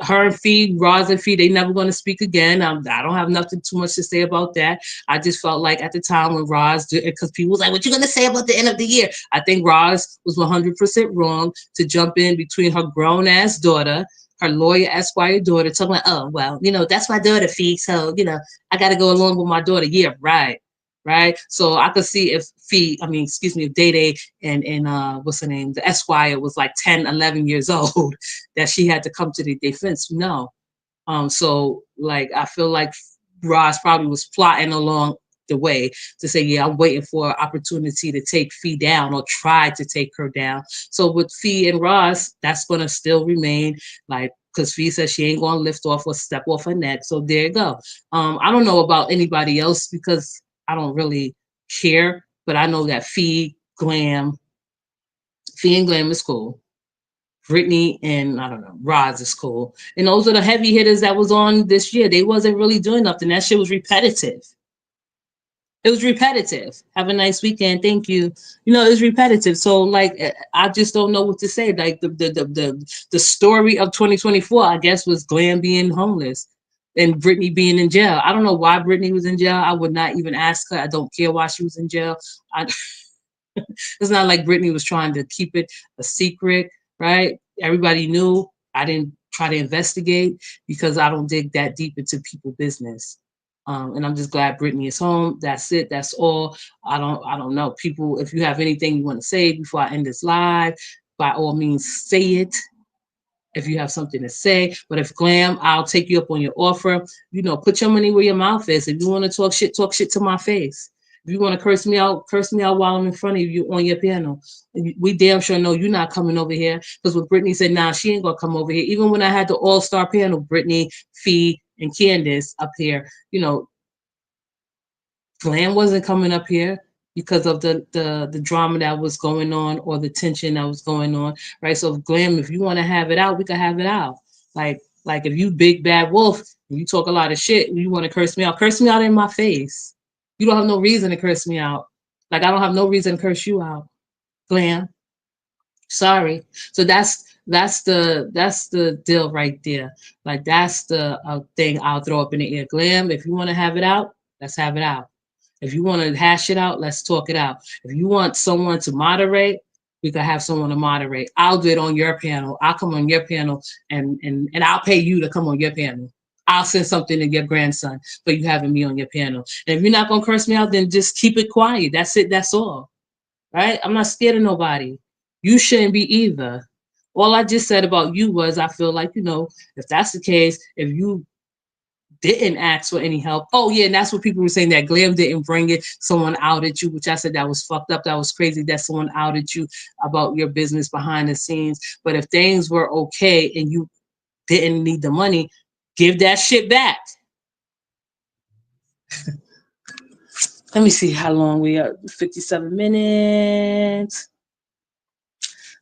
S1: and Fee, Roz and Fee, they never going to speak again. I don't have nothing too much to say about that. I just felt like at the time when Roz did it, because people was like, what you going to say about the end of the year? I think Roz was 100% wrong to jump in between her grown ass daughter, her lawyer Esquire daughter, talking about, oh, well, that's my daughter, Fee. So, I got to go along with my daughter. Yeah, right. right? So I could see if excuse me, if Day Day and what's her name, the Esquire was like 10, 11 years old, that she had to come to the defense. No. So like I feel like Ross probably was plotting along the way to say, yeah, I'm waiting for an opportunity to take Fee down or try to take her down. So with Fee and Ross, that's gonna still remain like because Fee says she ain't gonna lift off or step off her neck. So there you go. I don't know about anybody else because I don't really care, but I know that Fee and Glam is cool. Britney and I don't know, Roz is cool. And those are the heavy hitters that was on this year. They wasn't really doing nothing. That shit was repetitive. It was repetitive. Have a nice weekend. Thank you. You know, it was repetitive. So like I just don't know what to say. Like the story of 2024, I guess, was Glam being homeless and Britney being in jail. I don't know why Britney was in jail. I would not even ask her. I don't care why she was in jail. I, it's not like Britney was trying to keep it a secret, right? Everybody knew. I didn't try to investigate because I don't dig that deep into people business. And I'm just glad Britney is home. That's it. That's all. I don't know. People, if you have anything you want to say before I end this live, by all means say it if you have something to say. But if Glam, I'll take you up on your offer. You know, put your money where your mouth is. If you want to talk shit to my face. If you want to curse me out while I'm in front of you on your piano. We damn sure know you're not coming over here. Because what Brittany said, nah, she ain't gonna come over here. Even when I had the all-star panel, Brittany, Fee, and Candace up here, you know, Glam wasn't coming up here because of the drama that was going on or the tension that was going on, right? So Glam, if you want to have it out, we can have it out. Like if you big bad wolf and you talk a lot of shit and you want to curse me out in my face. You don't have no reason to curse me out. Like I don't have no reason to curse you out, Glam. Sorry. So that's the deal right there. Like that's the thing I'll throw up in the air. Glam, if you want to have it out, let's have it out. If you want to hash it out, let's talk it out. If you want someone to moderate, we could have someone to moderate. I'll do it on your panel. I'll come on your panel and I'll pay you to come on your panel. I'll send something to your grandson for you having me on your panel. And if you're not gonna curse me out, then just keep it quiet. That's it. That's all. Right? I'm not scared of nobody. You shouldn't be either. All I just said about you was I feel like, if that's the case, if you didn't ask for any help. Oh yeah, and that's what people were saying that Glam didn't bring it. Someone outed you, which I said that was fucked up. That was crazy that someone outed you about your business behind the scenes. But if things were okay and you didn't need the money, give that shit back. Let me see how long we are. 57 minutes.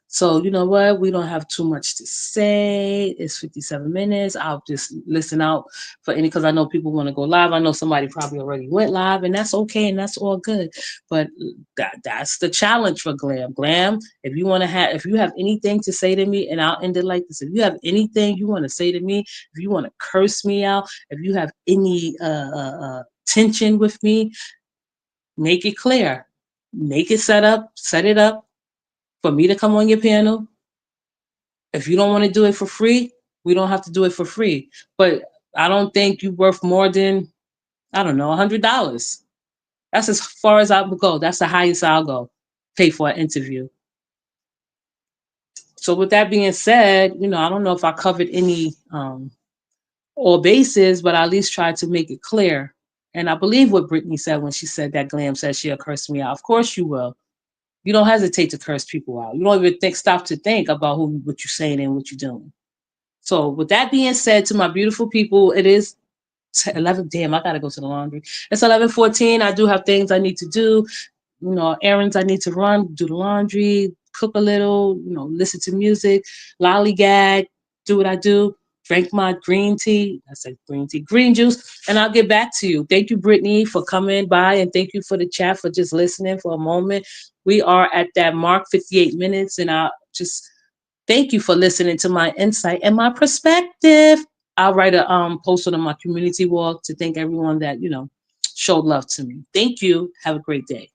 S1: So you know what? We don't have too much to say. It's 57 minutes. I'll just listen out for any because I know people want to go live. I know somebody probably already went live, and that's okay and that's all good. But that's the challenge for Glam. Glam, if you have anything to say to me, and I'll end it like this. If you have anything you want to say to me, if you want to curse me out, if you have any tension with me, make it clear. Make it set it up for me to come on your panel. If you don't want to do it for free, we don't have to do it for free. But I don't think you're worth more than, I don't know, $100. That's as far as I would go. That's the highest I'll go. Pay for an interview. So with that being said, I don't know if I covered any all bases, but I at least tried to make it clear. And I believe what Brittany said when she said that Glam said she'll curse me out. Of course you will. You don't hesitate to curse people out. You don't even stop to think about what you're saying and what you're doing. So with that being said, to my beautiful people, it is 11. Damn, I gotta go to the laundry. It's 11:14. I do have things I need to do. Errands I need to run, do the laundry, cook a little. Listen to music, lollygag, do what I do. Drink my green tea. I said green tea, green juice, and I'll get back to you. Thank you, Brittany, for coming by, and thank you for the chat for just listening for a moment. We are at that mark, 58 minutes, and I just thank you for listening to my insight and my perspective. I'll write a post on my community wall to thank everyone that, showed love to me. Thank you. Have a great day.